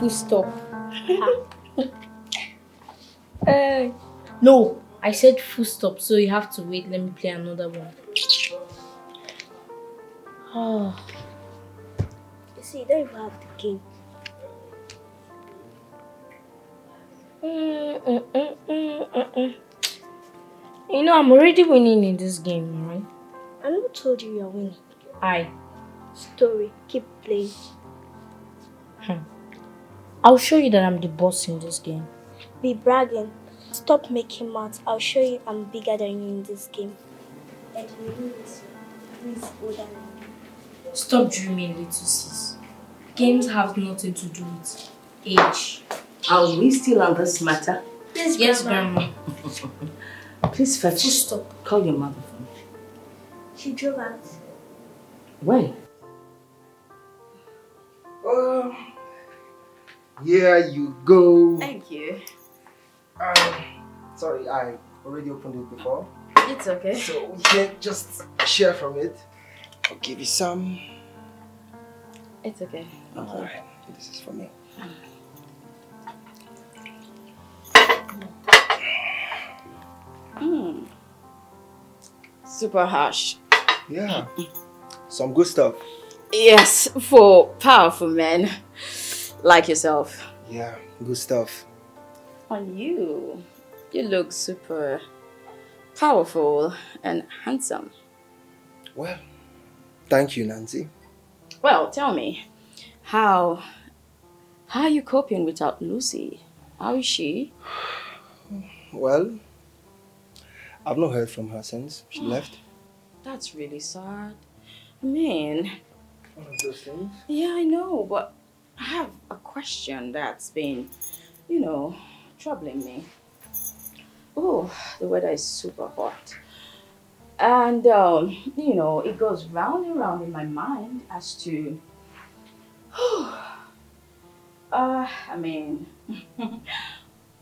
full stop. No, I said full stop, so you have to wait. Let me play another one. Oh. You see, you don't even have the game. You know, I'm already winning in this game, right? I never told you you're winning. Story, keep playing. I'll show you that I'm the boss in this game. Be bragging. Stop making mouths. I'll show you I'm bigger than you in this game. And you please older than me. Stop dreaming, little sis. Games have nothing to do with age. Are we still on this matter? Yes, Grandma. Please fetch. Stop. Call your mother for me. She drove out. When? Here you go. Thank you. Sorry, I already opened it before. It's okay. So here, just share from it. I'll give you some. It's okay. Alright, this is for me. Super harsh. Yeah, some good stuff. Yes, for powerful men like yourself. Yeah, good stuff. On you, you look super powerful and handsome. Well, thank you, Nancy. Well, tell me, how are you coping without Lucy? How is she? Well, I've not heard from her since she left. That's really sad. I mean, One of those things. yeah, I know, but I have a question that's been, troubling me. Oh, the weather is super hot. And, it goes round and round in my mind as to,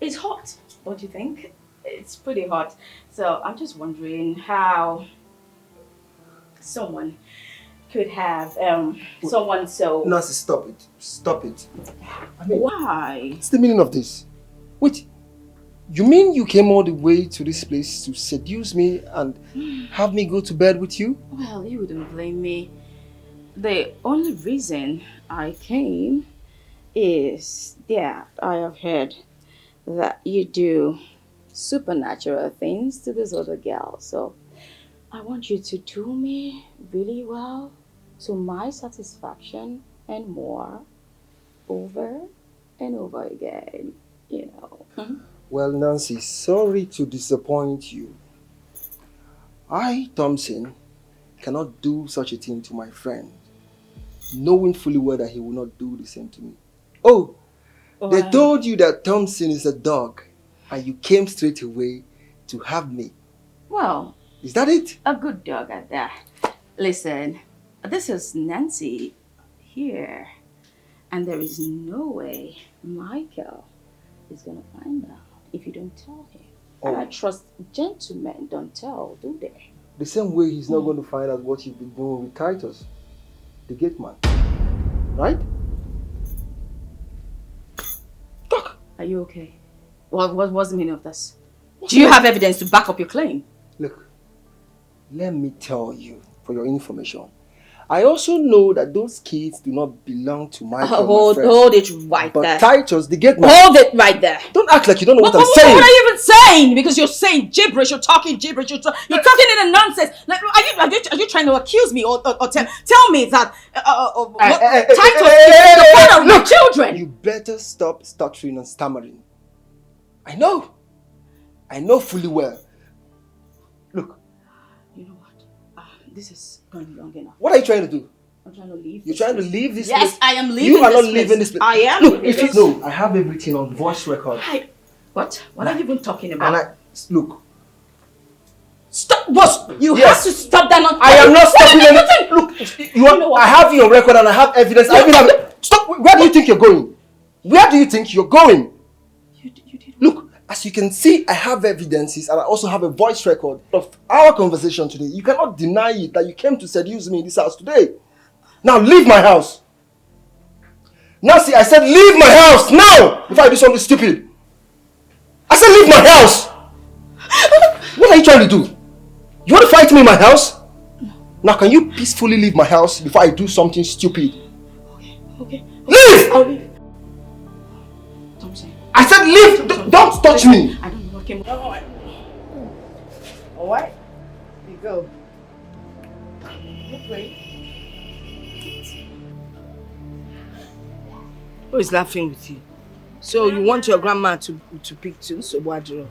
it's hot, don't you think? It's pretty hot. So I'm just wondering how someone could have someone so... Nancy, stop it. Stop it. I mean, why? what's the meaning of this? Wait, you mean you came all the way to this place to seduce me and have me go to bed with you? Well, you wouldn't blame me. The only reason I came is that I have heard that you do supernatural things to this other girl. So I want you to do me really well to my satisfaction and more over and over again, Well, Nancy, sorry to disappoint you. I, Thompson, cannot do such a thing to my friend, knowing fully well that he will not do the same to me. Oh, they told you that Thompson is a dog, and you came straight away to have me. Well, is that it? A good dog at that. Listen, this is Nancy here, and there is no way Michael is gonna find out if you don't tell him. And I trust gentlemen don't tell, do they? The same way he's not going to find out what you've been doing with Titus, the gate man. Right? Talk! Are you okay? What was the meaning of this? Do you have evidence to back up your claim? Look, let me tell you, for your information, I also know that those kids do not belong to my hold it right but there. Titus, the gate man. Hold it right there. Don't act like you don't know what I'm saying. What are you even saying? Because you're saying gibberish, you're talking gibberish, you're talking in a nonsense. Like, are you trying to accuse me or tell me that Titus is the father of my children? You better stop stuttering and stammering. I know fully well. Look. You know what? This is going long enough. What are you trying to do? I'm trying to leave. You're trying to leave this place? Yes, I am leaving. You are not leaving this place. I am. Look, no, I have everything on voice record. What? What are you even talking about? Look. Stop, boss! You have to stop that. I am not stopping anything. Look, I have your record and I have evidence. I even have. Stop! Where do you think you're going? Where do you think you're going? You did. Look. As you can see, I have evidences and I also have a voice record of our conversation today. You cannot deny it that you came to seduce me in this house today. Now leave my house. Nancy, I said leave my house now before I do something stupid. I said leave my house. What are you trying to do? You want to fight me in my house? Now can you peacefully leave my house before I do something stupid? Okay. Leave! I'll leave. Thompson. I said leave! Don't touch me! I don't know what came on. Alright? You go. Who is laughing with you? So you want your grandma to pick too? So what do you know?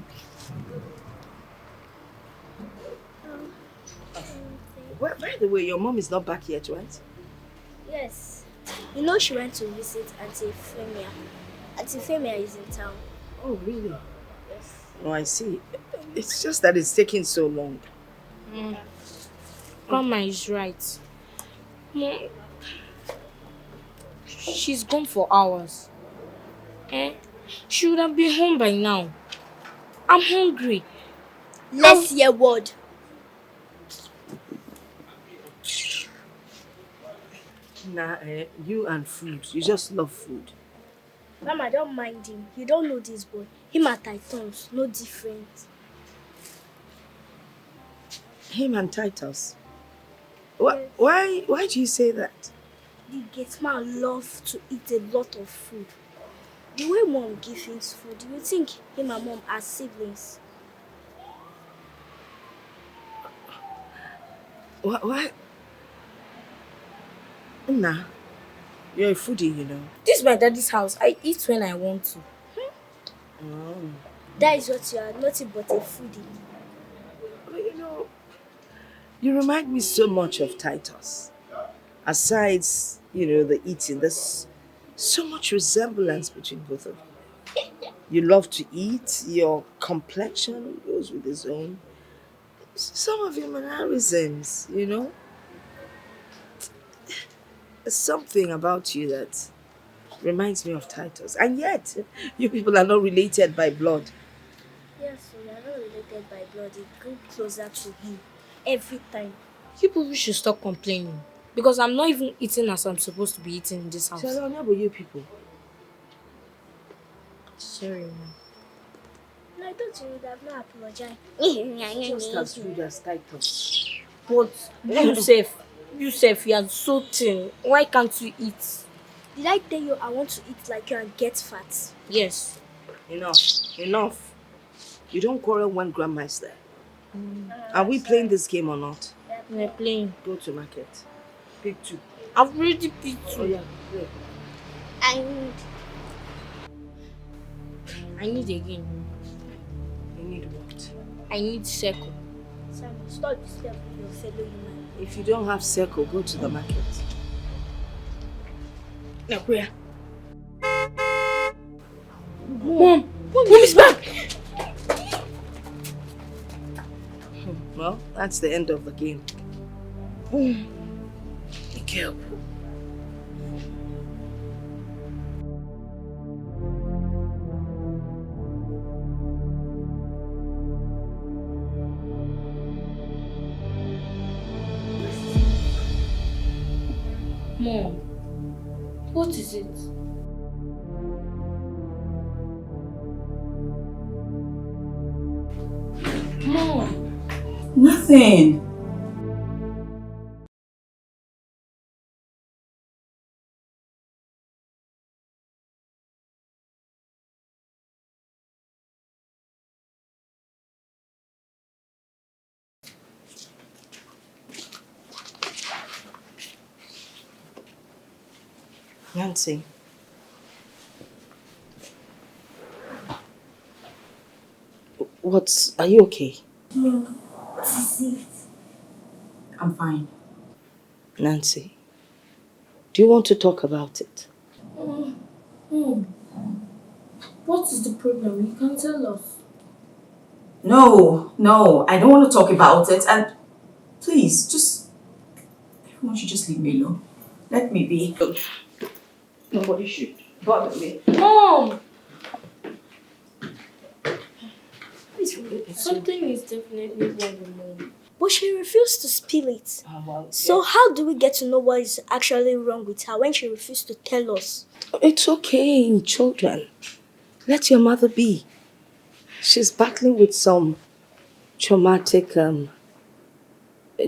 Well, by the way, your mom is not back yet, right? Yes. You know she went to visit Auntie Femia. Auntie Femia is in town. Oh, really? Yes. Oh, I see. It's just that it's taking so long. Grandma is right. She's gone for hours. She would have been home by now. I'm hungry. Let's hear word. Nah, you and food. You just love food. Mama, don't mind him. You don't know this boy. Him and Titans, no different. Him and Titus. Why do you say that? The gate man love to eat a lot of food. The way mom gives him food, you think him and mom are siblings? Why? Nah, you're a foodie, you know. This is my daddy's house. I eat when I want to. That is what you are, nothing but a foodie. Well, you know, you remind me so much of Titus. Aside, the eating, there's so much resemblance between both of you. You love to eat, your complexion goes with his own. Some of your mannerisms, There's something about you that reminds me of Titus. And yet, you people are not related by blood. Yes, so we are not related by blood. You go closer to him every time. You people should stop complaining. Because I'm not even eating as I'm supposed to be eating in this house. So I don't know about you people. Sorry, Mom. No, I thought you would have not apologized. Just as good as Titus. But Yusef, you are so thin. Why can't you eat? Did I tell you I want to eat like you and get fat? Yes. Enough. You don't quarrel when grandma is there. Are we playing this game or not? We're playing. Go to market. Pick 2. I've already picked 2. Oh yeah, play. I need again. You need what? I need circle. Sam, stop disturbing your fellow human. If you don't have circle, go to the market. Now where? Mom is back! Well, that's the end of the game. Be careful. Mom, what is it? Mom! Nothing. Nancy. Are you okay? No, what is it? I'm fine. Nancy, do you want to talk about it? Mom, what is the problem? You can tell us. No, I don't want to talk about it. And please, everyone should just leave me alone. Let me be. Nobody should bother me. Mom! Something is definitely wrong with Mom. But she refused to spill it. Well, So how do we get to know what is actually wrong with her when she refused to tell us? it's okay, children. Let your mother be. She's battling with some traumatic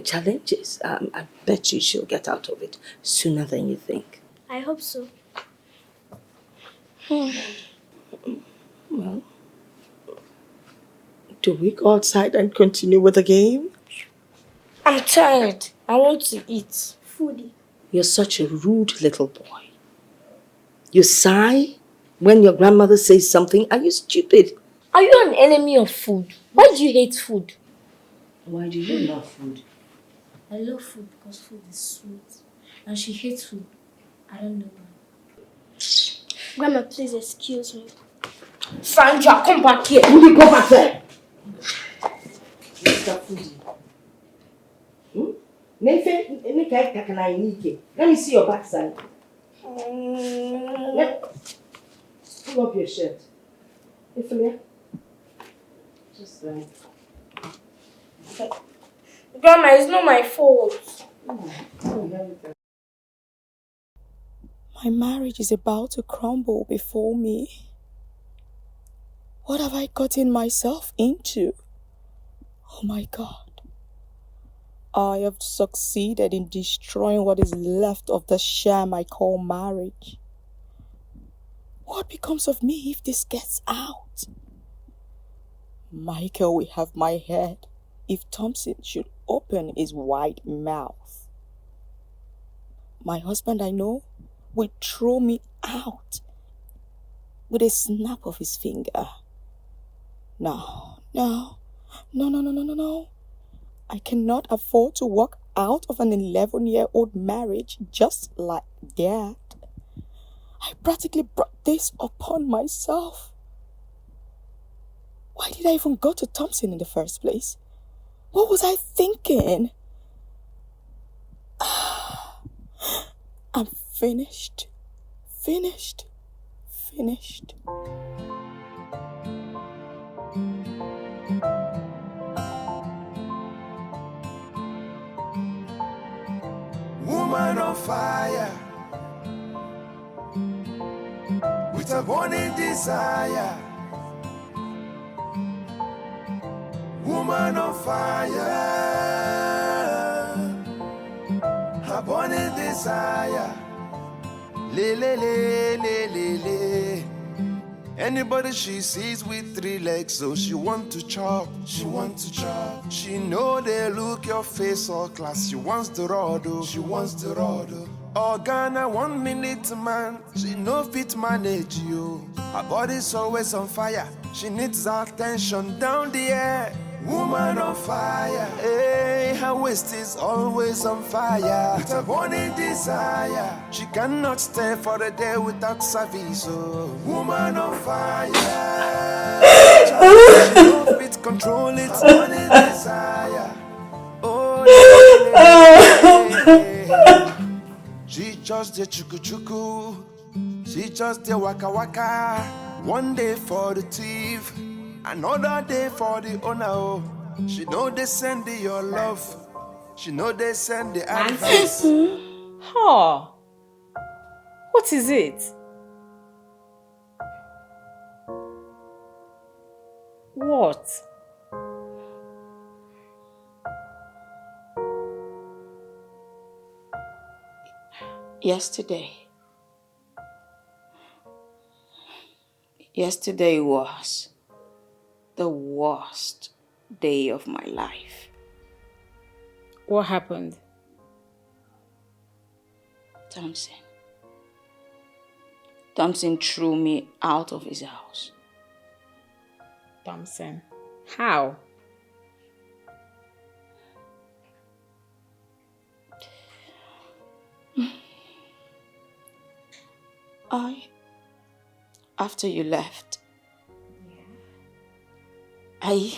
challenges. I bet you she'll get out of it sooner than you think. I hope so. Well, do we go outside and continue with the game? I'm tired. I want to eat. Foodie. You're such a rude little boy. You sigh when your grandmother says something. Are you stupid? Are you an enemy of food? Why do you hate food? Why do you love food? I love food because food is sweet. And she hates food. I don't know why. Grandma, please excuse me. Sandra, come back here. Will you go back there? Mr. Foodie. Let me see your backside. Pull up your shirt. Just like. Grandma, it's not my fault. My marriage is about to crumble before me. What have I gotten myself into? Oh my God. I have succeeded in destroying what is left of the sham I call marriage. What becomes of me if this gets out? Michael will have my head if Thompson should open his wide mouth. My husband, I know, will throw me out with a snap of his finger. No. I cannot afford to walk out of an 11-year-old marriage just like that. I practically brought this upon myself. Why did I even go to Thompson in the first place? What was I thinking? I'm finished. Woman on fire, with a burning desire. Woman on fire, a burning desire. Le le le le le le. Anybody she sees with 3 legs, so she want to chop, she want to chop. She know they look your face all class, she wants the rod, she wants the rod. Oh Ghana, 1 minute man, she no fit manage you. Her body's always on fire, she needs attention down the air. Woman on fire, hey, her waist is always on fire. With a burning desire, she cannot stay for a day without service. Oh, woman on fire, she don't fit control it. Burning desire, oh, yeah. She just the chuku chuku, she just the waka waka. One day for the thief, another day for the owner. Oh. She know they send the your love. She know they send the advice. Huh. What is it? What? Yesterday was the worst day of my life. What happened? Thompson threw me out of his house. Thompson. How? After you left, I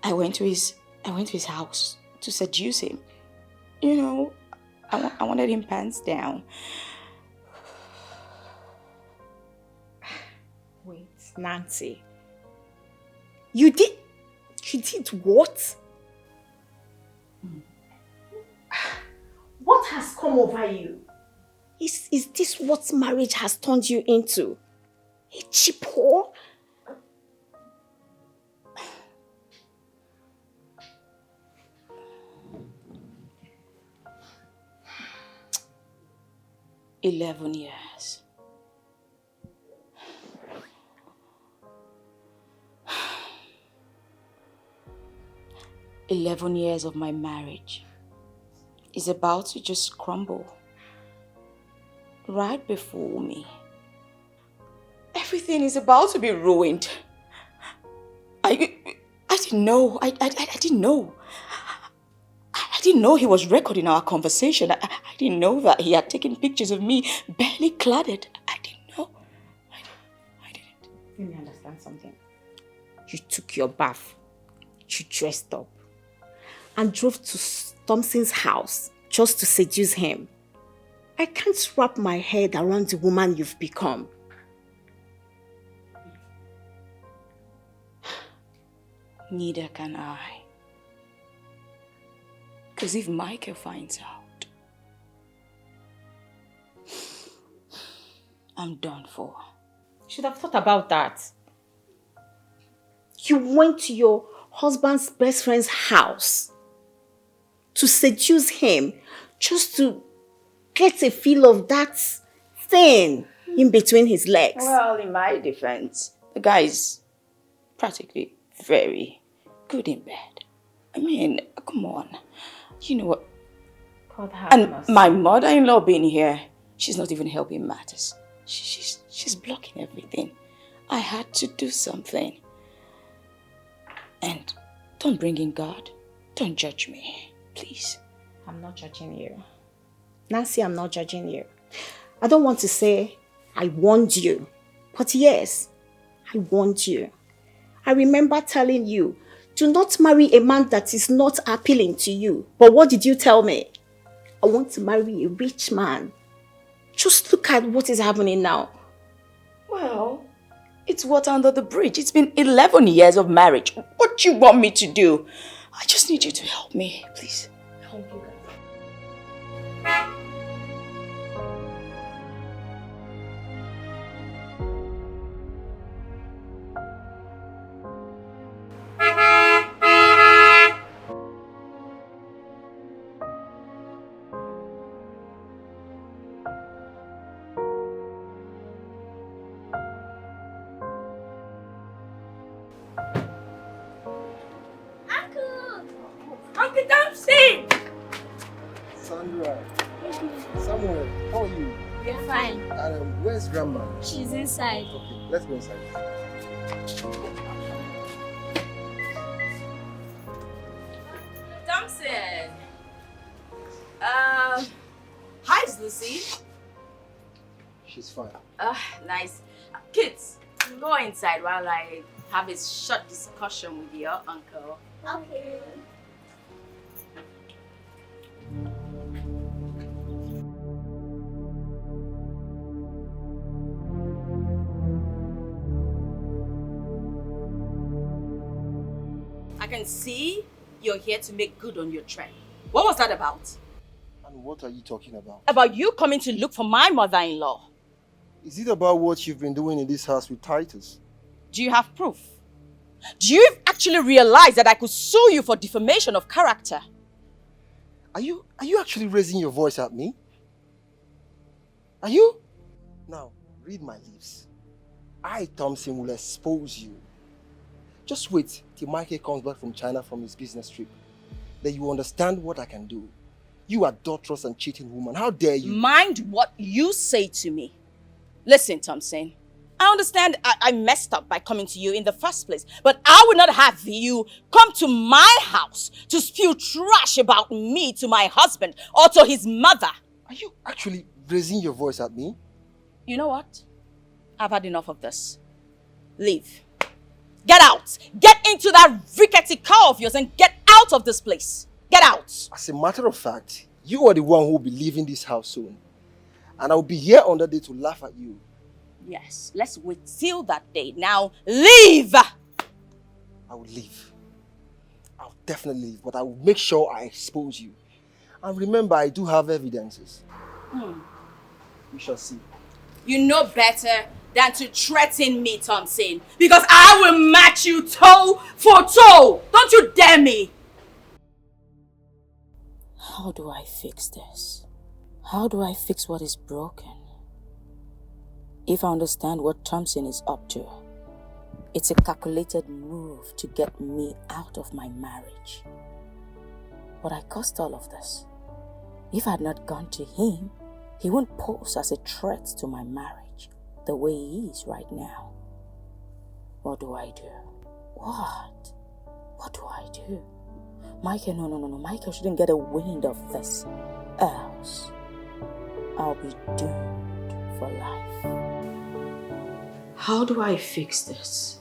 went to his house to seduce him. You know, I wanted him pants down. Wait, Nancy. You did what? What has come over you? Is this what marriage has turned you into? A cheap whore? "11 years. 11 years of my marriage is about to just crumble right before me. Everything is about to be ruined. I didn't know. I didn't know. I didn't know he was recording our conversation. I didn't know that he had taken pictures of me barely cladded. I didn't know. I didn't. Let me understand something. You took your bath, you dressed up, and drove to Thompson's house just to seduce him. I can't wrap my head around the woman you've become. Neither can I. Because if Michael finds out, I'm done for. You should have thought about that. You went to your husband's best friend's house to seduce him just to get a feel of that thing in between his legs. Well, in my defense, the guy is practically very good in bed. I mean, come on. You know what? And my mother-in-law being here, she's not even helping matters. She's blocking everything. I had to do something. And don't bring in God. Don't judge me, please. I'm not judging you. Nancy, I'm not judging you. I don't want to say I warned you, but yes, I warned you. I remember telling you, do not marry a man that is not appealing to you. But what did you tell me? I want to marry a rich man. Just look at what is happening now. Well, it's water under the bridge. It's been 11 years of marriage. What do you want me to do? I just need you to help me, please. Help you guys. Uncle Thompson! Sandra, Samuel, how are you? We're fine. And where's Grandma? She's inside. Okay, let's go inside. Thompson. Hi, Lucy. She's fine. Nice. Kids, go inside while I have a short discussion with your uncle. Okay. I can see you're here to make good on your trend. What was that about? And what are you talking about? About you coming to look for my mother-in-law. Is it about what you've been doing in this house with Titus? Do you have proof? Do you actually realize that I could sue you for defamation of character? Are you actually raising your voice at me? Are you? Now, read my lips. I, Thompson, will expose you. Just wait till Michael comes back from China from his business trip. Then you understand what I can do. You adulterous and cheating woman. How dare you? Mind what you say to me. Listen, Thompson. I understand I messed up by coming to you in the first place, but I would not have you come to my house to spew trash about me to my husband or to his mother. Are you actually raising your voice at me? You know what? I've had enough of this. Leave. Get out. Get into that rickety car of yours and get out of this place. Get out. As a matter of fact, you are the one who will be leaving this house soon. And I will be here on that day to laugh at you. Yes, let's wait till that day. Now, leave! I will leave. I'll definitely leave, but I will make sure I expose you. And remember, I do have evidences. We shall see. You know better than to threaten me, Thompson, because I will match you toe for toe. Don't you dare me. How do I fix this? How do I fix what is broken? If I understand what Thompson is up to, it's a calculated move to get me out of my marriage. But I caused all of this. If I had not gone to him, he wouldn't pose as a threat to my marriage the way he is right now. What do I do? What? What do I do? Michael, no. Michael shouldn't get a wind of this. Else, I'll be doomed for life. How do I fix this?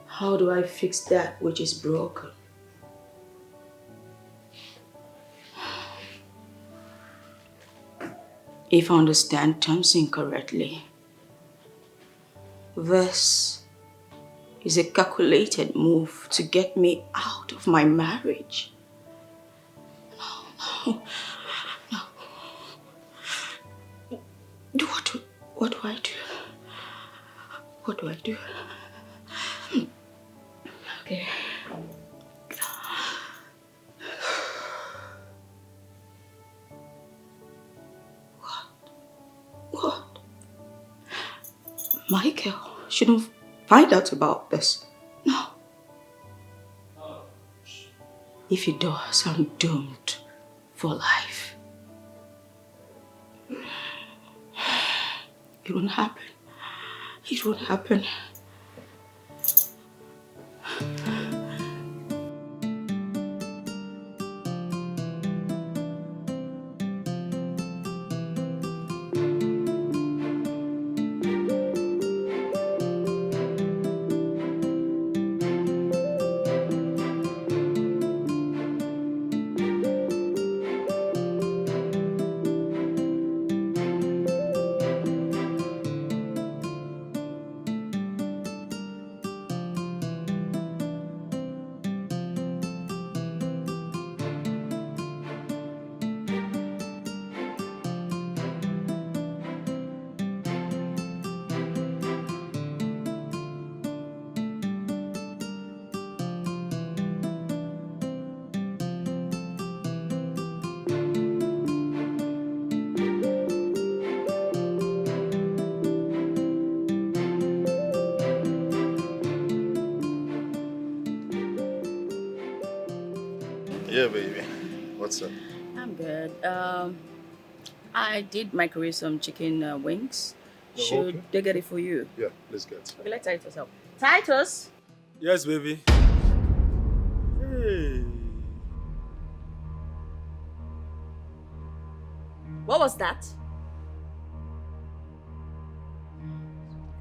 How do I fix that which is broken? If I understand Thompson correctly, this is a calculated move to get me out of my marriage. No. What do I do? What do I do? Okay. What? Michael shouldn't find out about this. No. If he does, I'm doomed for life. It won't happen. It won't happen. Yeah, baby. What's up? I'm good. I did microwave some chicken wings. Oh, Should okay. they get it for you? Yeah, let's get. Okay, let Titus help. Titus! Yes, baby. Hey. What was that?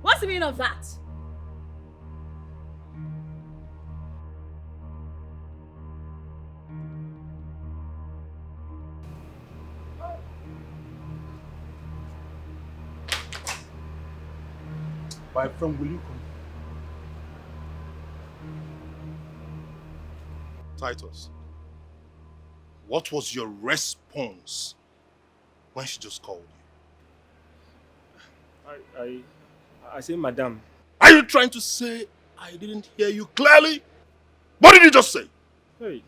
What's the meaning of that? My friend, will you come? Titus, what was your response when she just called you? I say, madam. Are you trying to say I didn't hear you clearly? What did you just say? Hey.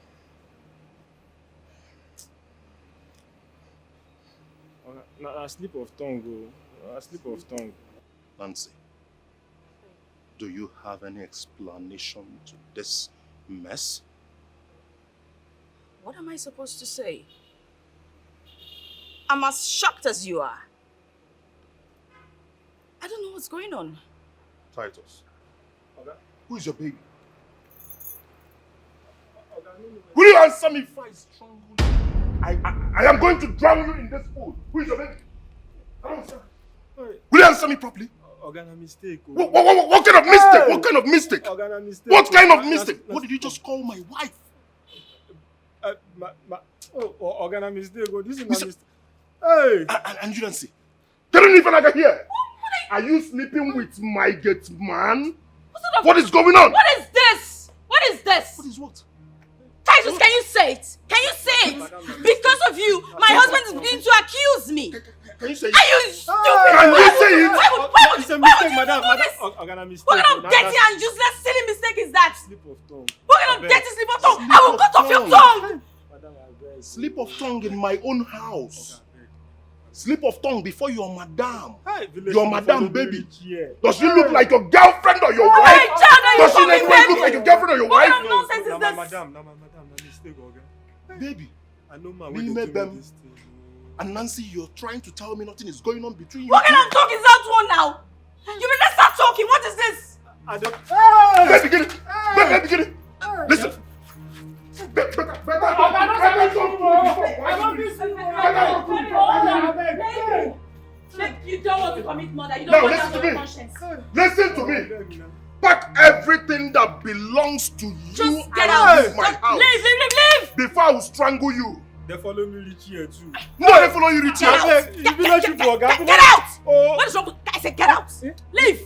A slip of tongue, a slip of tongue. Nancy, do you have any explanation to this mess? What am I supposed to say? I'm as shocked as you are. I don't know what's going on. Titus, Okay. who is your baby? Will you answer me if I strangle you? I am going to drown you in this pool. Who is your baby? Come on, sir. Hey. Will you answer me properly? Organa mistake. What kind of mistake? What kind of mistake? Organa mistake. What kind of mistake? What did you just call my wife? Organa mistake. This is not mistake. Hey! And you don't see. Get in even like here. What are you Are you sleeping with my gate man? What is going on? What is this? What is this? What is what? Titus, can you say it? Can you say it? Because of you, my husband is beginning to accuse me. Can you say it? Are you stupid? Can you say it? It's a mistake, madam. What kind of dirty and useless silly mistake is that? Slip of tongue. What kind of dirty slip of tongue? I will cut off your tongue. Slip of tongue in my own house. Slip of tongue before your madam. Your madam, baby. Does she look like your girlfriend or your wife? Does she look like your girlfriend or your wife? What kind of nonsense is this? Madam, mistake, baby. I know, man. Me, them. And Nancy, you're trying to tell me nothing is going on between you. What kind of talk is that one now? You mean let's start talking? What is this? Let's begin it. Let's begin it. Listen. You don't want to commit murder. You don't want to have your conscience. Listen to me. Pack everything that belongs to you. Just get out of my house. Leave. Before I will strangle you. They follow me reach here too. No, they follow you reach here. Get out! What is wrong with I said get out. Leave.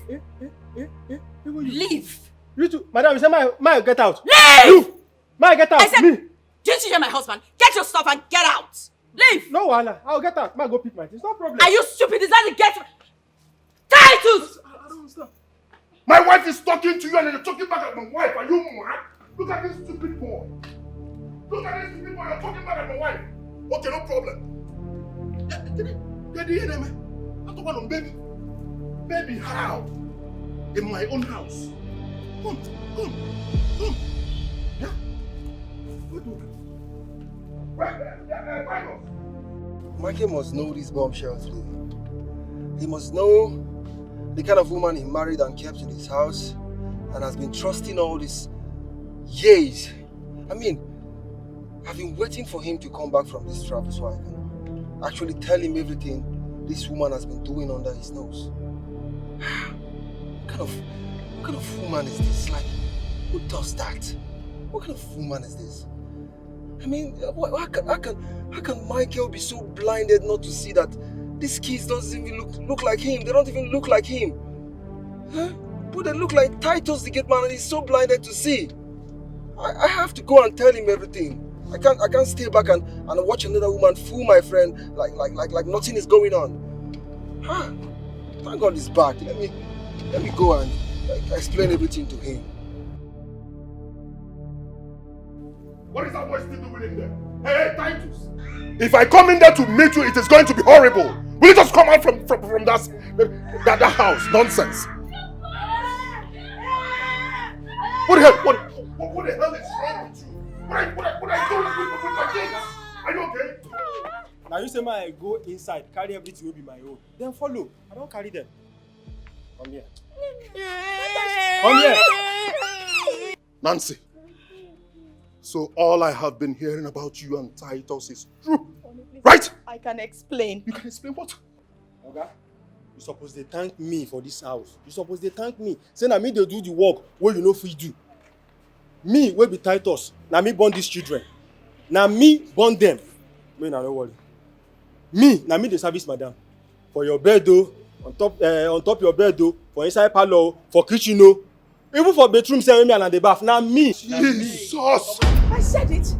Leave. You too. Madam, you say my get out. Leave! My get out. I said, didn't you hear my husband? Get your stuff and get out. Leave. No, Anna. I'll get out. Ma, go pick my things. No problem. Are you stupid? Is that the get? Titus! I don't understand. My wife is talking to you and you're talking back at my wife. Are you mad? Look at this stupid boy. Look at this stupid boy. You're talking back at my wife. Okay, no problem. Get the enemy. I'm talking on baby. Baby, how? In my own house. Come. Yeah? What do? Michael must know these bombshells, really. He must know the kind of woman he married and kept in his house and has been trusting all these years. I mean, I've been waiting for him to come back from this travel so I can actually tell him everything this woman has been doing under his nose. What kind of woman is this? Like, who does that? What kind of woman is this? I mean, how can Michael be so blinded not to see that these kids don't even look like him? They don't even look like him. Huh? But they look like Titus the gate man and he's so blinded to see. I have to go and tell him everything. I can't stay back and watch another woman fool my friend like nothing is going on. Huh? Thank God he's back. Let me go and explain everything to him. What is that boy still doing in there? Hey, Titus! If I come in there to meet you, it is going to be horrible. Will you just come out from that house? Nonsense. What the hell? What the hell is wrong with you? What are you doing with my kids? Are you okay? Now you say I go inside, carry everything will be my own. Then follow. I don't carry them. Come here. Come here. Nancy. So all I have been hearing about you and Titus is true, right? I can explain. You can explain what? Okay. You suppose they thank me for this house. You suppose they thank me. Say na me they do the work where you know free do. Me will be Titus. Na me born these children. Na me born them. Me na no worry. Me na me the service madam. For your bed though, on top your bed though, for inside parlor, for kitchen though. Even for bedroom, say me and the bath. Now me. Jesus. I said it.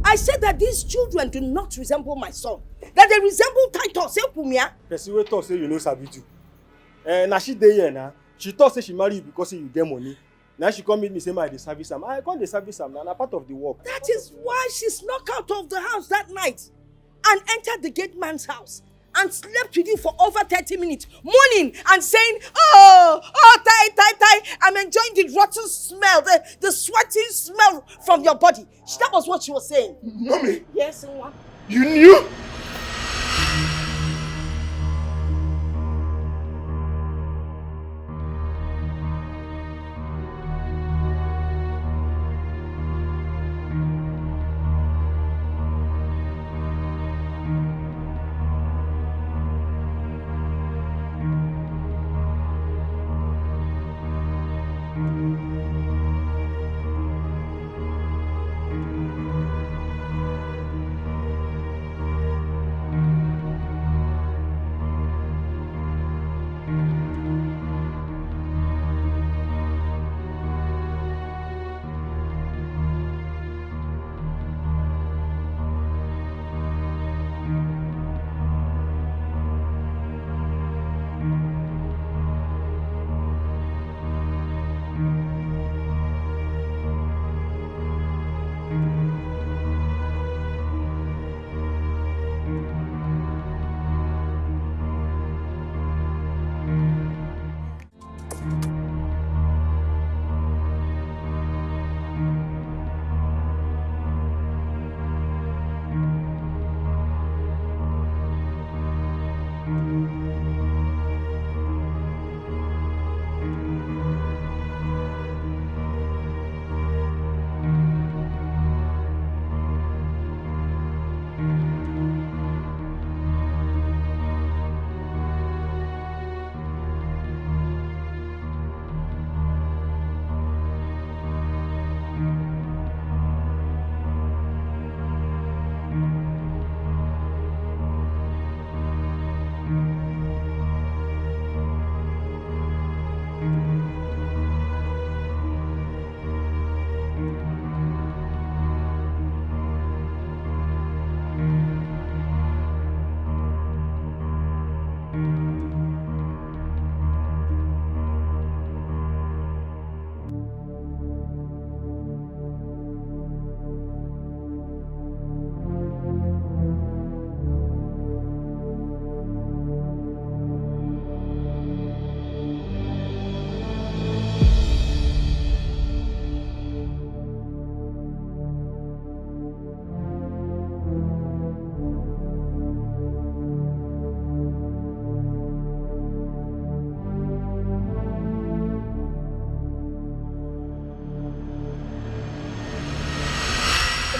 I said that these children do not resemble my son. That they resemble Titus. Person wey talk say you know sabi do. Now she dey here now. She thought say she marry you because say you get money. Now she come meet me say my dey service am. I come dey service am na part of the work. That is why she snuck out of the house that night and entered the gate man's house and slept with you for over 30 minutes, moaning and saying, oh, Tai, I'm enjoying the rotten smell, the sweating smell from your body. That was what she was saying. Mommy. Yes, what? You knew?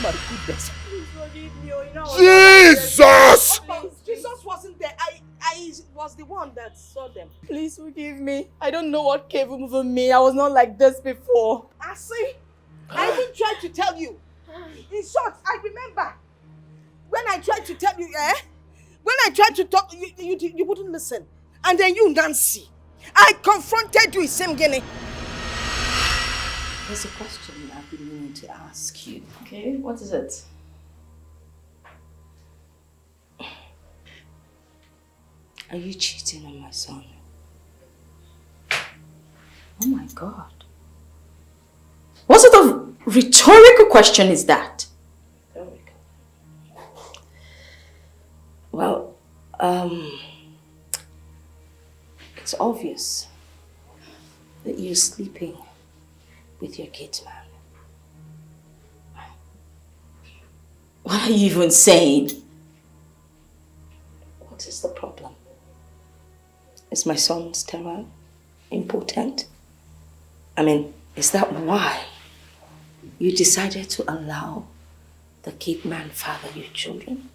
my goodness. Please forgive me. You know, Jesus! Jesus wasn't there. I was the one that saw them. Please forgive me. I don't know what came over me. I was not like this before. I see. I even tried to tell you. In short, I remember when I tried to tell you, when I tried to talk, you wouldn't listen. And then you, Nancy, I confronted you, same guinea. There's a question I've been meaning to ask you. Okay, what is it? Are you cheating on my son? Oh my God. What sort of rhetorical question is that? Well, it's obvious that you're sleeping with your gate man. What are you even saying? What is the problem? Is my son sterile? Impotent? I mean, is that why you decided to allow the gate man father your children?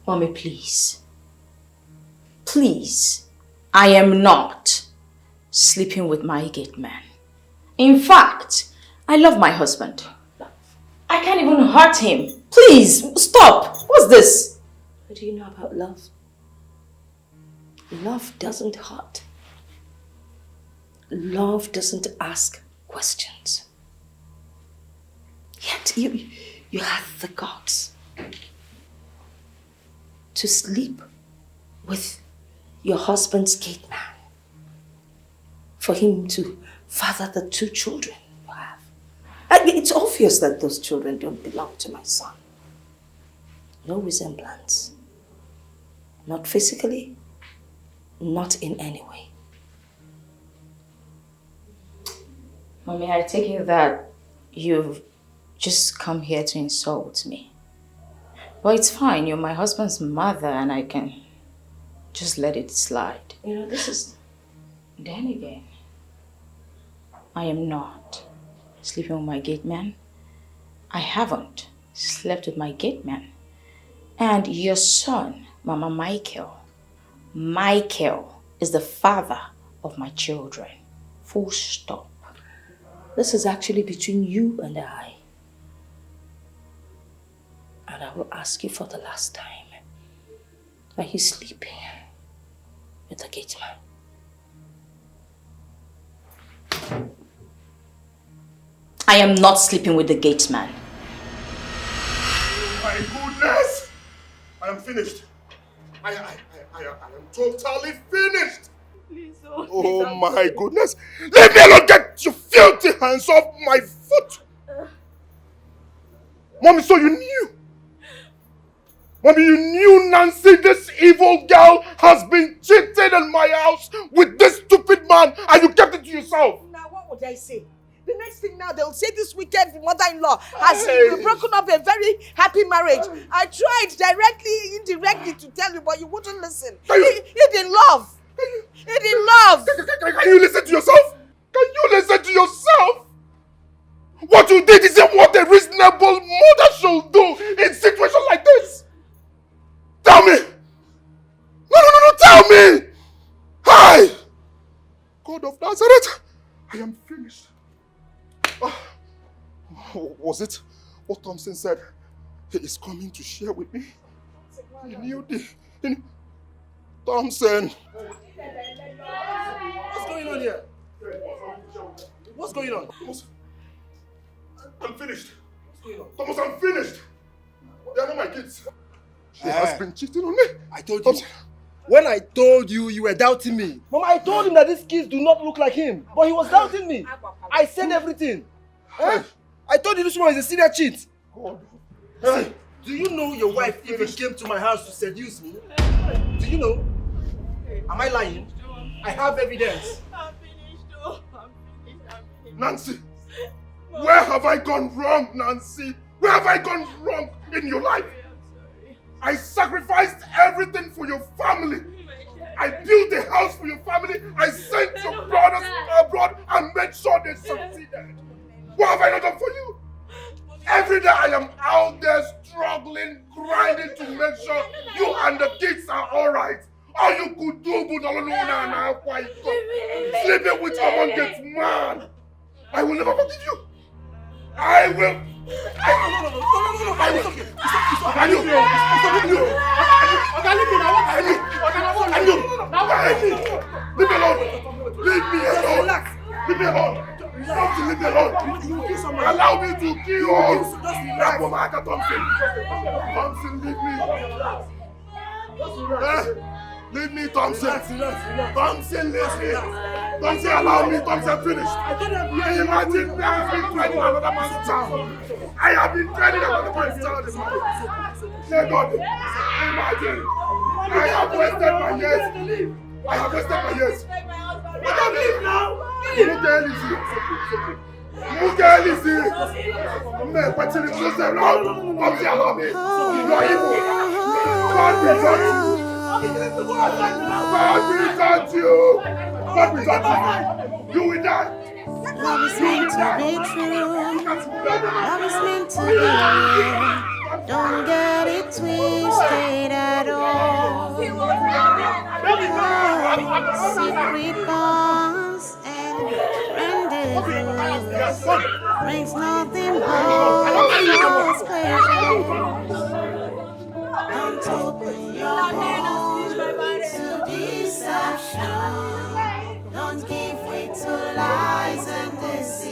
Mommy, please. Please. I am not sleeping with my gate man. In fact, I love my husband. I can't even hurt him. Please, stop. What's this? What do you know about love? Love doesn't hurt. Love doesn't ask questions. Yet you have the guts to sleep with your husband's gate man for him to father the 2 children you have. It's obvious that those children don't belong to my son. No resemblance. Not physically, not in any way. Mommy, I take it that you've just come here to insult me. But it's fine, you're my husband's mother and I can just let it slide. You know, this is... Then again, I am not sleeping with my gate man. I haven't slept with my gate man. And your son, Mama Michael is the father of my children. Full stop. This is actually between you and I. And I will ask you for the last time. Are you sleeping with the gate man? I am not sleeping with the gate man. Oh my goodness! I am finished. I am totally finished. Please, Oh my goodness! Leave me alone! Get your filthy hands off my foot! Mommy, so you knew? Mommy, you knew Nancy, this evil girl, has been cheating in my house with this stupid man and you kept it to yourself? Now, what would I say? The next thing now, they'll say this wicked mother-in-law has broken up a very happy marriage. I tried directly, indirectly to tell you, but you wouldn't listen. He didn't love. He didn't love. Can you listen to yourself? Can you listen to yourself? What you did isn't what a reasonable mother should do in situations like this. Tell me. No, tell me. Hi. God of Nazareth, I am finished. Was it what Thompson said? He is coming to share with me. He knew Thompson. What's going on here? What's going on? I'm finished. Thomas, I'm finished. They are not my kids. She has been cheating on me. I told you. When I told you, you were doubting me. Mama, I told him that these kids do not look like him. But he was doubting me. I said everything. I told you this one is a serious cheat. See, do you know your wife even came to my house to seduce me? Do you know? Am I lying? I have evidence. I'm finished. I'm finished. Nancy, where have I gone wrong, Nancy? Where have I gone wrong in your life? I sacrificed everything for your family. I built a house for your family. I sent your brothers abroad and made sure they succeeded. What have I not done for you? Every day I am out there struggling, grinding to make sure you and the kids are alright. All you could do, sleeping with someone gets mad. I will never forgive you. I will. Leave me alone. Leave me alone. Leave me alone. Leave me alone. Allow me to kill you. Thompson, leave me. Leave me, Thompson. Thompson, leave me. Thompson, allow me. Thompson, finish. Imagine I have been training another man's child. I have been training another man's child. Dear God, imagine. I have wasted my years. I have wasted my years. Let them leave now. Look at Lizzie. Look at Lizzie. Man, what's in the closet now? Thompson, allow me. You are evil. God will judge you. God will judge you. God will judge you. You will die. Love is meant to be true. Love is meant to be real. Don't get it twisted at all. Secret bonds and rendezvous brings nothing but false pleasure. Don't open your heart to deception. Don't give way to lies and deceit.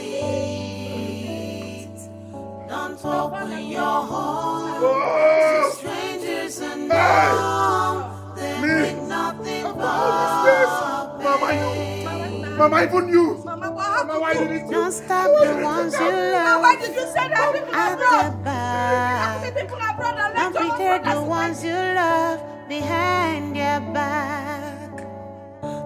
Don't open your heart to strangers unknown. They bring nothing but pain. Mama, even you. Mama, why did you? Don't stop the ones you love. Why did you say that? At the back. Don't protect the ones you love behind your back.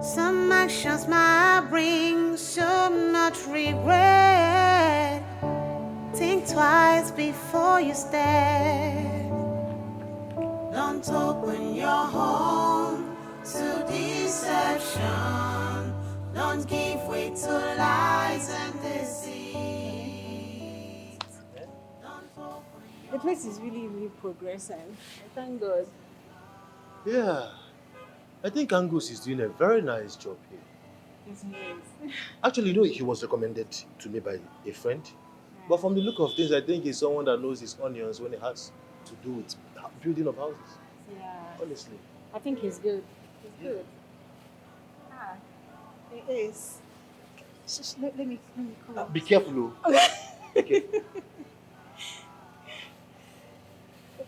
Some actions might bring so much regret. Think twice before you step. Don't open your home to deception. Don't give way to lies and deceit. The place is really, really progressing. Thank God. Yeah. I think Angus is doing a very nice job here. Yes, he is. Actually, you know, he was recommended to me by a friend. Yeah. But from the look of things, I think he's someone that knows his onions when it has to do with building of houses. Yeah. Honestly. I think he's good. He's good. Ah, he is. Let me come up. Be careful, though. Okay.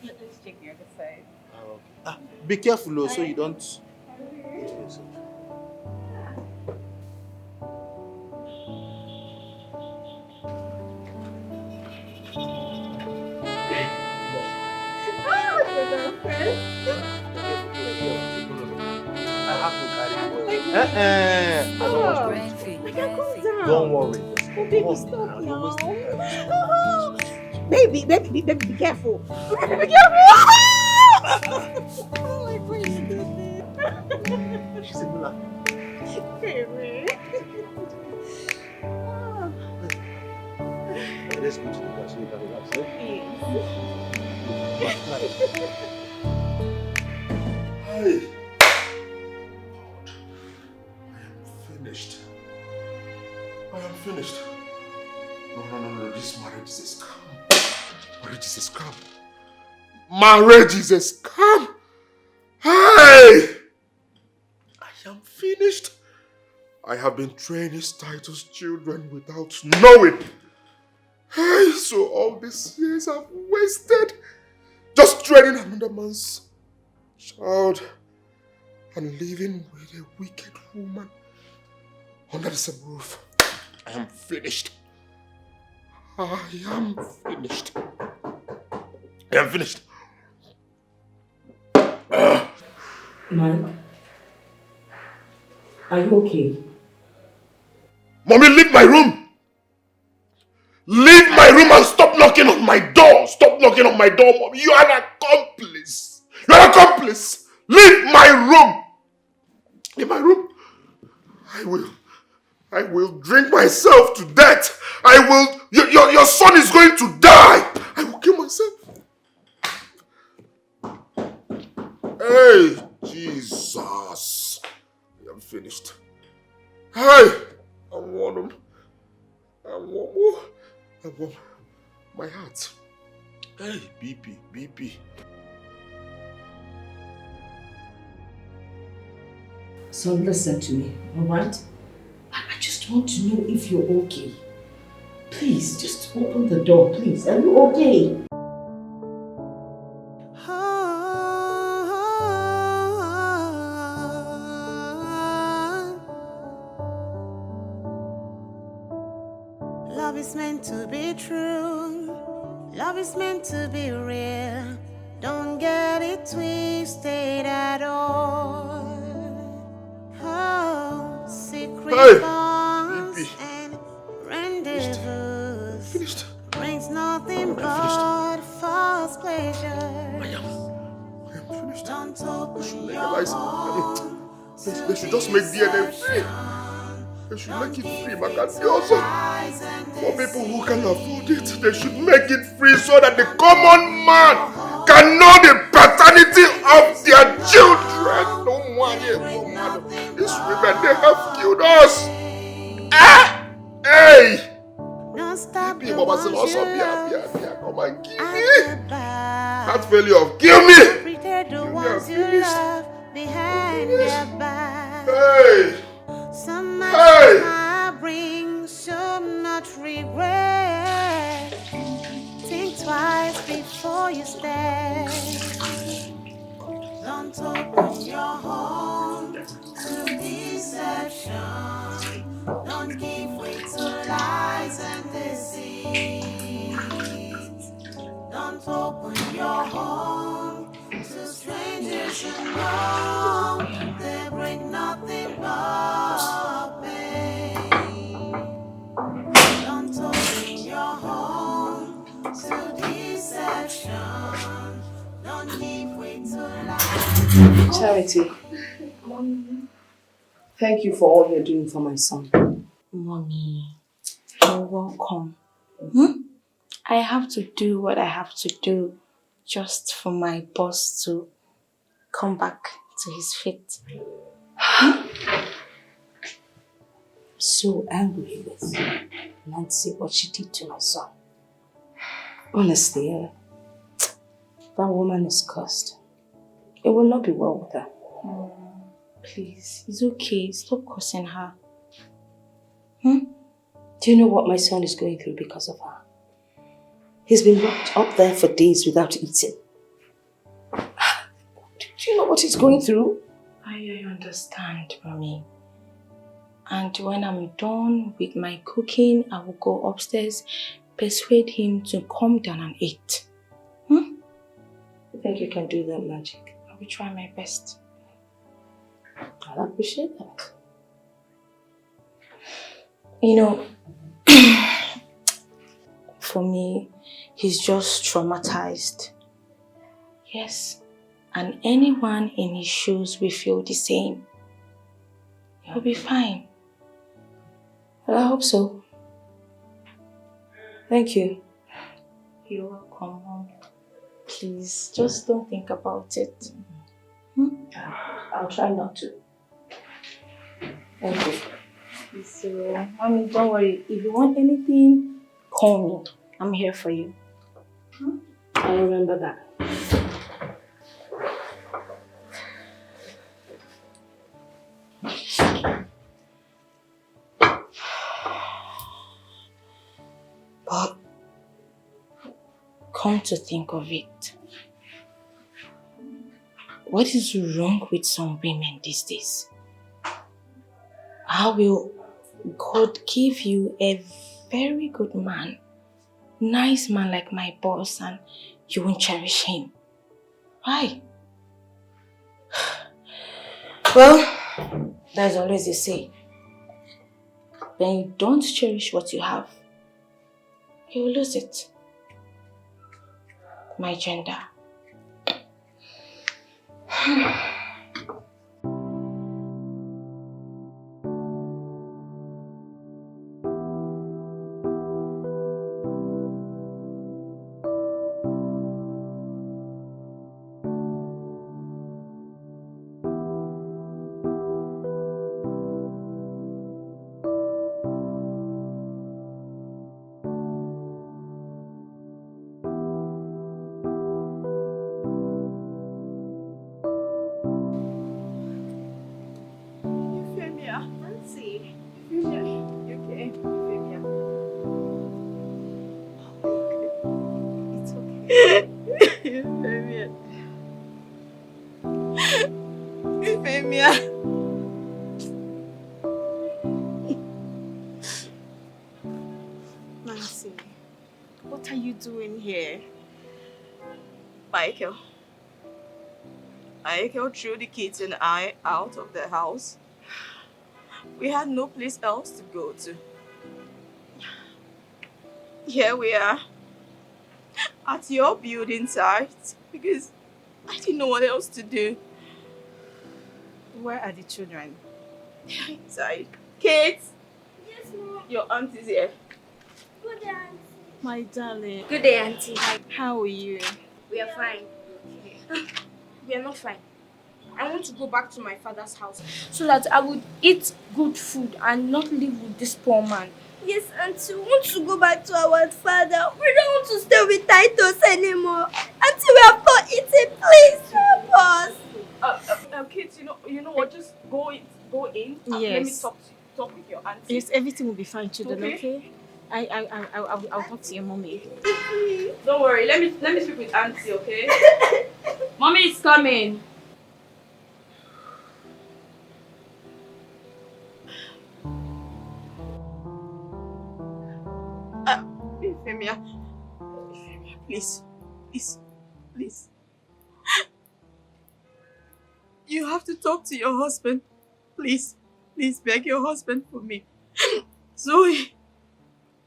Let's check the other side. Okay. Be careful, though, so you don't. I have to carry Don't worry. Oh, baby, stop now. Baby, be careful. Baby, be careful. Oh, my goodness. She's a mula. Baby. Let's go to the car so you can relax, eh? Hey. I am finished. No. This marriage is a scam. Marriage is a scam. Marriage is a scam. Hey! I am finished. I have been training Titus' children without knowing. Hey, so all these years I've wasted just training another man's child and living with a wicked woman under the same roof. I am finished. I am finished. I am finished. Mike, are you okay? Mommy, leave my room. Leave my room and stop knocking on my door. Stop knocking on my door, Mommy. You are an accomplice. You are an accomplice. Leave my room. Leave my room. I will drink myself to death. Your son is going to die. I will kill myself. Hey, Jesus. I'm finished. Hey, I want him. I want my heart. Hey, BP. So listen to me, alright? I just want to know if you're okay. Please, just open the door, please. Are you okay? Love is meant to be true. Love is meant to be real. Don't get it twisted at all. Oh, secret bonds and rendezvous brings nothing but false pleasure. Don't open your home. They should just make DNA free. They should make it free, Macadioso. For people who can afford it, they should make it free so that the common man can know the paternity of their children. No one here, these women, they have killed us. Hey! People, Baba also come and kill me. Heart failure, kill me. Hey! Some might bring so much regret. Think twice before you step. Don't open your home to deception. Don't give way to lies and deceit. Don't open your home to strangers you know. They bring nothing but pain. Don't open your home to deception. Don't give way to lies. Charity, thank you for all you're doing for my son. Mommy, you're welcome. I have to do what I have to do just for my boss to come back to his feet. So angry with Nancy, what she did to my son. Honestly, that woman is cursed. It will not be well with her. Please, it's okay. Stop cursing her. Do you know what my son is going through because of her? He's been locked up there for days without eating. Do you know what he's going through? I understand, Mommy. And when I'm done with my cooking, I will go upstairs, persuade him to calm down and eat. You think you can do that magic? I will try my best. I'll appreciate that. You know, for me, he's just traumatized. Yes, and anyone in his shoes will feel the same. He'll be fine. Well, I hope so. Thank you. You're welcome, Mom. Please, just don't think about it. I'll try not to. Thank you. So, Mommy, don't worry. If you want anything, call me. I'm here for you. I'll remember that. But come to think of it, what is wrong with some women these days? How will God give you a very good man, nice man like my boss, and you won't cherish him? Why? Well, there's always a say. When you don't cherish what you have, you will lose it. My gender. Euphemia. Nancy, what are you doing here? Michael threw the kids and I out of the house. We had no place else to go to. Here we are, at your building site, because I didn't know what else to do. Where are the children? They're inside. Kate! Yes, Mom. Your aunt is here. Good day, Auntie. My darling. Good day, Auntie. How are you? We are fine. We are not fine. I want to go back to my father's house so that I would eat good food and not live with this poor man. Yes, Auntie, we want to go back to our father. We don't want to stay with Titus anymore. Auntie, we have not eaten. Please help us. Kids, you know what? Just go in. Let me talk with your auntie. Yes, everything will be fine, children. Okay. I'll talk to your mommy. Don't worry. Let me speak with auntie. Okay. Mommy is coming. Euphemia, please. You have to talk to your husband. Please beg your husband for me. Zoe,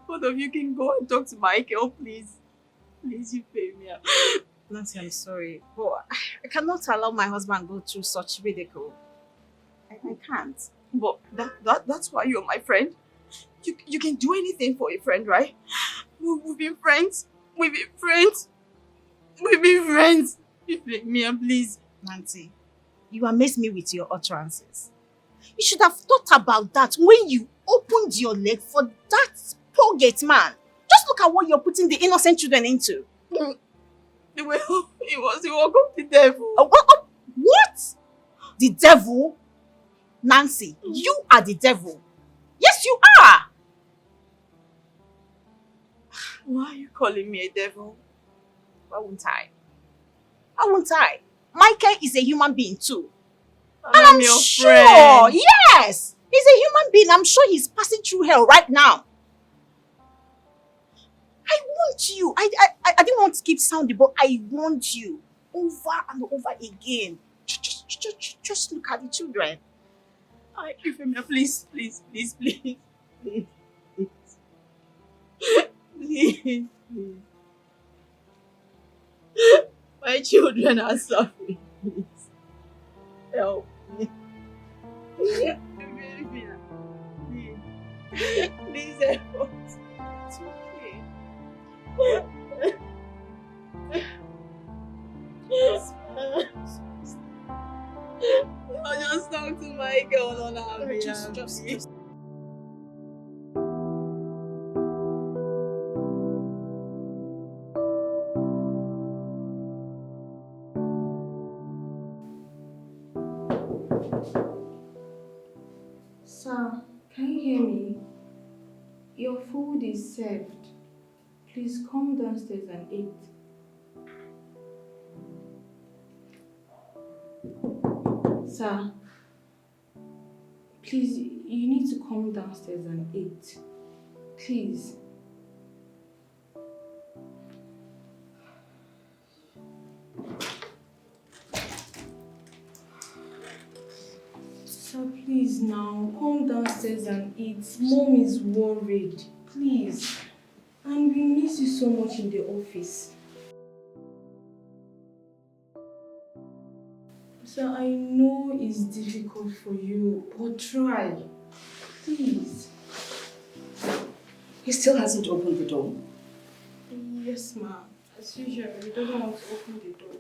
both of you can go and talk to Michael, please. Please, Euphemia. Nancy, I'm sorry, but I cannot allow my husband go through such ridicule. I can't. But that's why you're my friend. You can do anything for a friend, right? We've been friends. Euphemia, please. Nancy, you amaze me with your utterances. You should have thought about that when you opened your leg for that poor gate man. Just look at what you're putting the innocent children into. Well, it was the work of the devil. What? The devil? Nancy, you are the devil. Yes, you are. Why are you calling me a devil? Why won't I? Michael is a human being too. And I'm your sure, friend. Yes, he's a human being. I'm sure he's passing through hell right now. I want you. I didn't want to keep sounding, but I want you over and over again. Just look at the children. Euphemia, please. My children are suffering. Please help me. Please help us. It's okay. I'll just talk to Michael on our behalf. Just. Sir, can you hear me? Your food is served. Please come downstairs and eat. Sir, please, you need to come downstairs and eat. Please. Sir, please now, come downstairs and eat. Mom is worried. Please. And we miss you so much in the office. Sir, I know it's difficult for you, but try. Please. He still hasn't opened the door. Yes, ma'am. As usual, he doesn't want to open the door.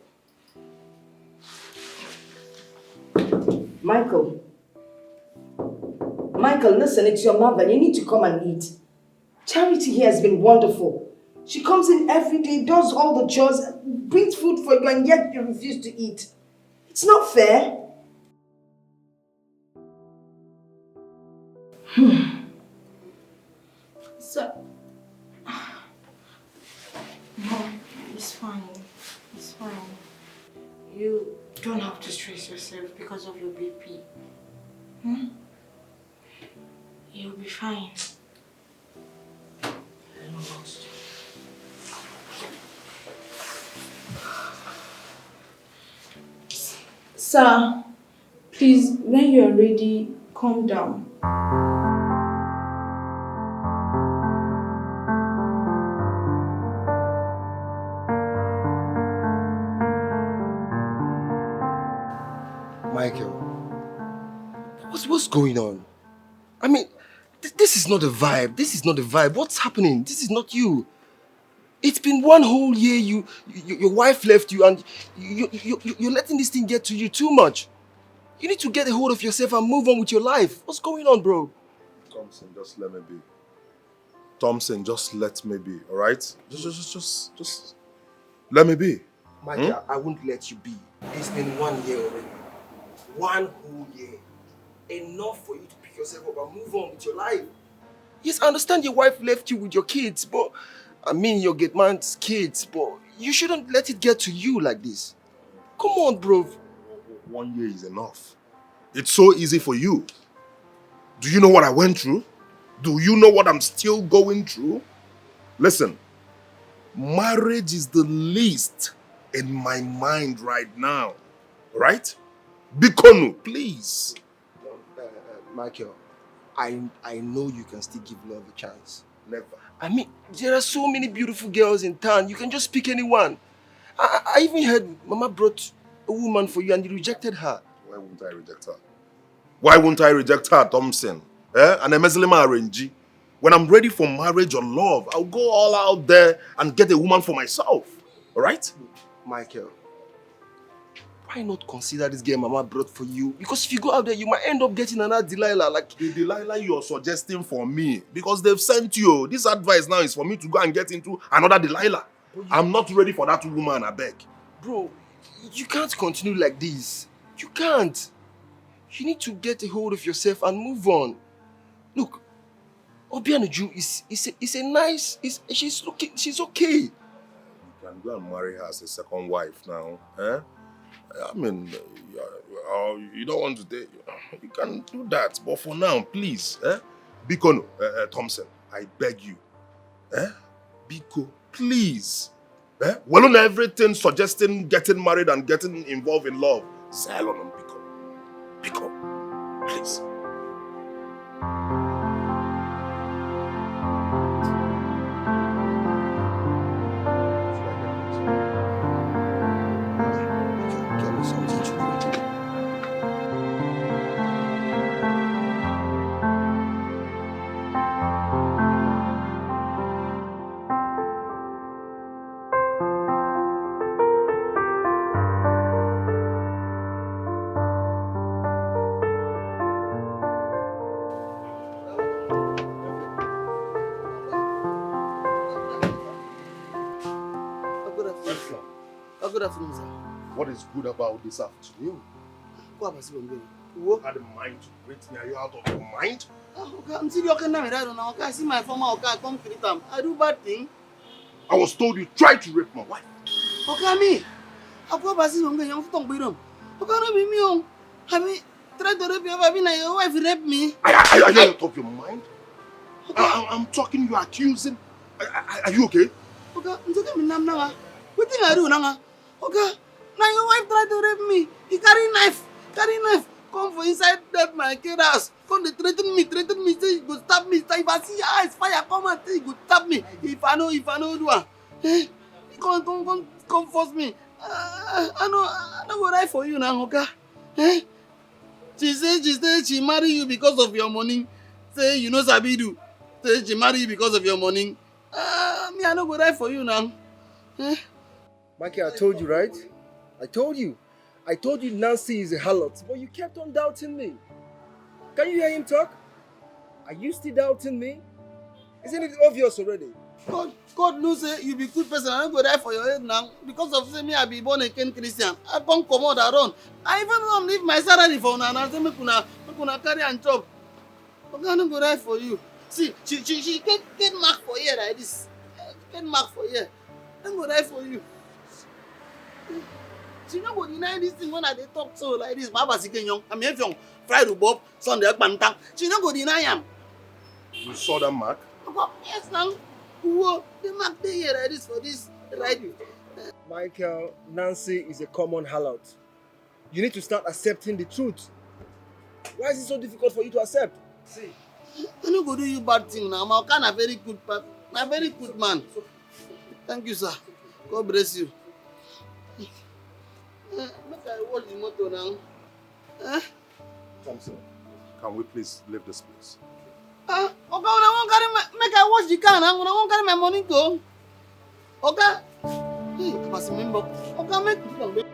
Michael, listen, it's your mother. You need to come and eat. Charity here has been wonderful. She comes in every day, does all the chores, brings food for you, and yet you refuse to eat. It's not fair. Sir. Mom, It's fine. It's fine. You don't have to stress yourself because of your BP. Hmm? You'll be fine. I know what to do. Sir, please, when you are ready, calm down. Michael, what's going on? I mean, this is not a vibe. This is not a vibe. What's happening? This is not you. It's been one whole year. Your wife left you, and you're letting this thing get to you too much. You need to get a hold of yourself and move on with your life. What's going on, bro? Thompson, just let me be. Thompson, just let me be, all right? Just let me be. Michael, I won't let you be. It's been 1 year already. 1 whole year. Enough for you to pick yourself up and move on with your life. Yes, I understand your wife left you with your kids, but I mean your gate man's kids, but you shouldn't let it get to you like this. Come on, bro. 1 year is enough. It's so easy for you. Do you know what I went through? Do you know what I'm still going through? Listen, marriage is the least in my mind right now. Right? Bikono, please. Michael, I know you can still give love a chance. Never. I mean, there are so many beautiful girls in town. You can just pick anyone. I even heard Mama brought a woman for you and you rejected her. Why won't I reject her? Why won't I reject her, Thompson? And I'm arrange. When I'm ready for marriage or love, I'll go all out there and get a woman for myself. Alright? Michael, why not consider this girl Mama brought for you? Because if you go out there, you might end up getting another Delilah. Like the Delilah you're suggesting for me. Because they've sent you. This advice now is for me to go and get into another Delilah. I'm not ready for that woman, I beg. Bro, you can't continue like this. You can't. You need to get a hold of yourself and move on. Look, Obianuju is a nice, she's okay. You can go and marry her as a second wife now. Eh? I mean, you don't want to date, you can do that. But for now, please, Biko, Thompson, I beg you. Biko, please. Well, on everything suggesting getting married and getting involved in love. Silent on Biko. Biko, please. Good afternoon, sir. What is good about this afternoon? What about you? You had a mind to greet me. Are you out of your mind? Okay, I'm still working now. Okay, I see my former okay, come greet them. I do bad thing. I was told you tried to rape my wife. Okay, me. I've got basi young young to talk with them. Okay, no be me. I mean, try to rape your wife. Your wife rape me. Are you out of your mind? Okay. I'm talking. You are accusing. Are you okay? Okay, I'm talking. Me now. What thing I do now? Okay, now your wife tried to rape me. He carry knife. Come for inside that my kid house. Come they threaten me. Say he go stab me. If I see your eyes fire, come and say he go stab me. If I know do it. He come force me. I know go right for you now, okay? She said she marry you because of your money. Say you know sabi do. Say she marry you because of your money. Me I no go right for you now. Mikey, I told you, right? I told you Nancy is a harlot, but you kept on doubting me. Can you hear him talk? Are you still doubting me? Isn't it obvious already? God knows you be good person. I don't go die for your head now. Because of say me I be born again Christian. I can't come out and run. I even leave my salary for una and say me kuna carry and chop. Okay, I don't go die for you. See, she get mark for here like this. Get mark for here. I'm gonna die for you. She no go deny this thing when I dey talk so like this. Baba Sikenyong, I'm here from Friday Bob, Sunday Bantang. She no go deny him. You saw that mark? Yes, now. Whoa, the mark dey here like this for this radio. Michael, Nancy is a common harlot. You need to start accepting the truth. Why is it so difficult for you to accept? See, I no go do you bad thing now. I'm kind of very good person. I'm a very good man. Thank you, sir. God bless you. Make I wash the motor now. Thompson, can we please leave this place? Okay, when I won't carry my, make I wash the car now. When I won't carry my money go. Okay. Hey, pass me back. Okay, make it.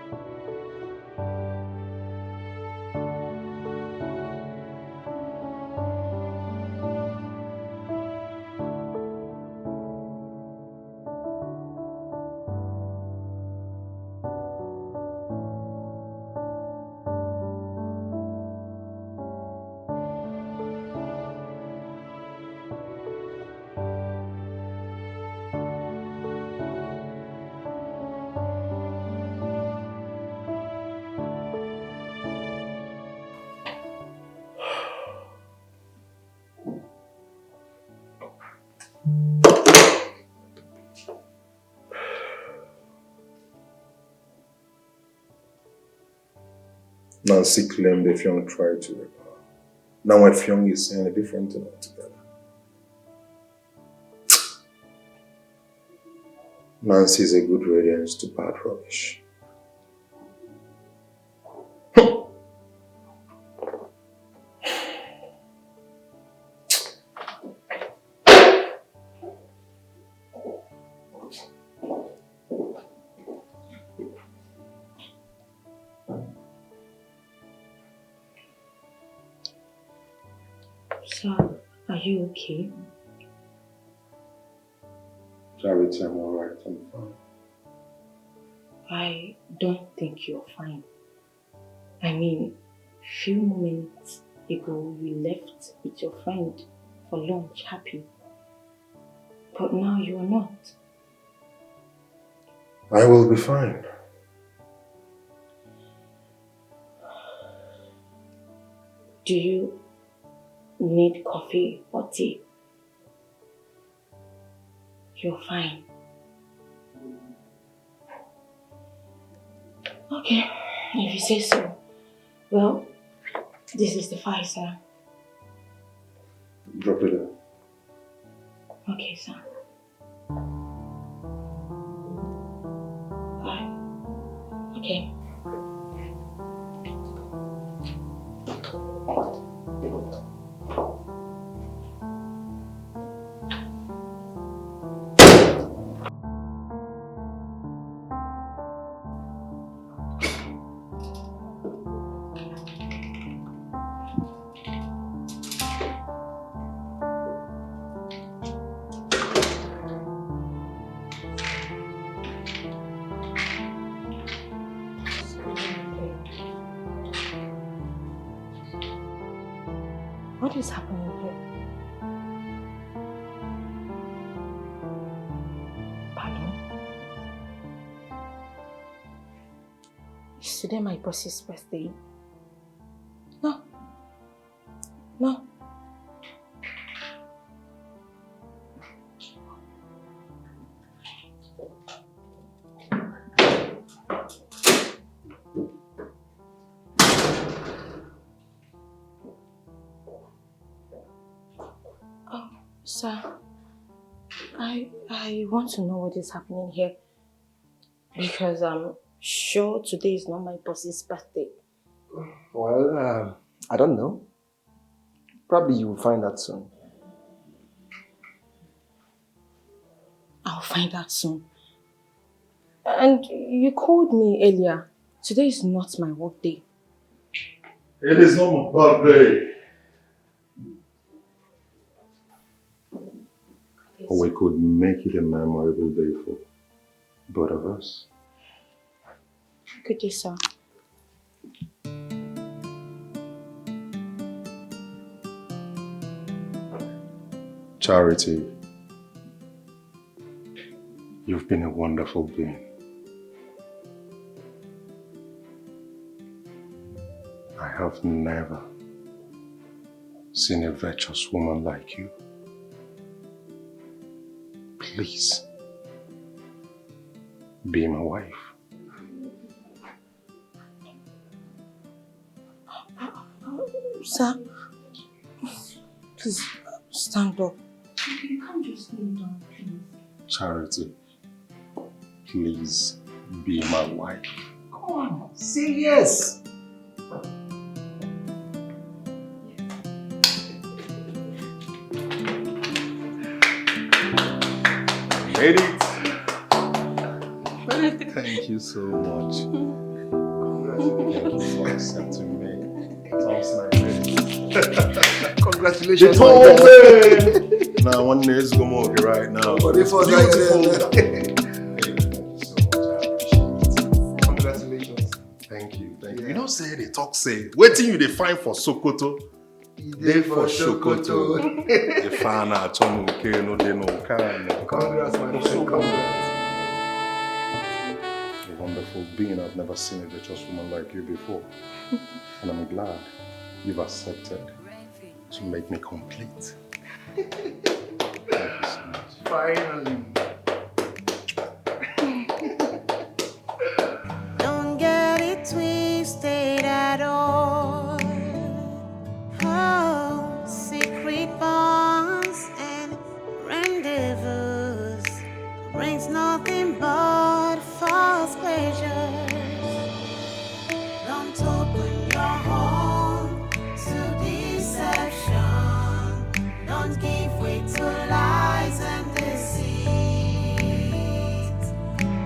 Nancy claimed Effiong tried to rape her. Now Effiong is saying a different thing altogether. Nancy is a good radiance to bad rubbish. Sir, are you okay? Charity, I'm alright, I'm fine. I don't think you're fine. I mean, few moments ago you left with your friend for lunch happy. But now you are not. I will be fine. Do you need coffee or tea? You're fine. Okay, if you say so. Well, this is the file, sir. Drop it in. Okay, sir. Okay. What is happening here? Pardon? Is today my boss's birthday? No. No. Sir, I want to know what is happening here because I'm sure today is not my boss's birthday. Well, I don't know. Probably you will find out soon. I'll find out soon. And you called me earlier. Today is not my work day. It is not my birthday. We could make it a memorable day for both of us. Good day, sir. Charity, You've been a wonderful being. I have never seen a virtuous woman like you. Please, be my wife. Sir, please stand up. You can't just kneel down, please. Charity, please be my wife. Come on, say yes. Made it. Thank you so much. Thank you for accepting me. Congratulations. Now, one day is going to be right now. Beautiful. Congratulations. Thank you. You know, say they talk, say, waiting you they find for Sokoto. They for Sokoto. They find out some okay, no, they no can. Congrats, my friend. Congrats. A wonderful being. I've never seen a virtuous woman like you before. And I'm glad you've accepted to make me complete. Thank you so much. Finally. Don't get it twisted at all. Oh, secret bonds and rendezvous brings nothing but false pleasures. Don't open your home to deception. Don't give way to lies and deceit.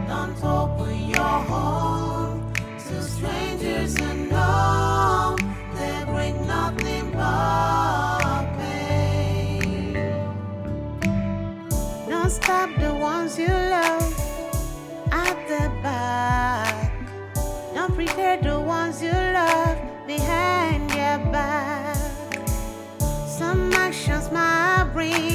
Don't open your home to strangers and know they bring nothing but pain. Don't stop the ones you love at the back. Don't prepare the ones you love behind your back. Some actions might bring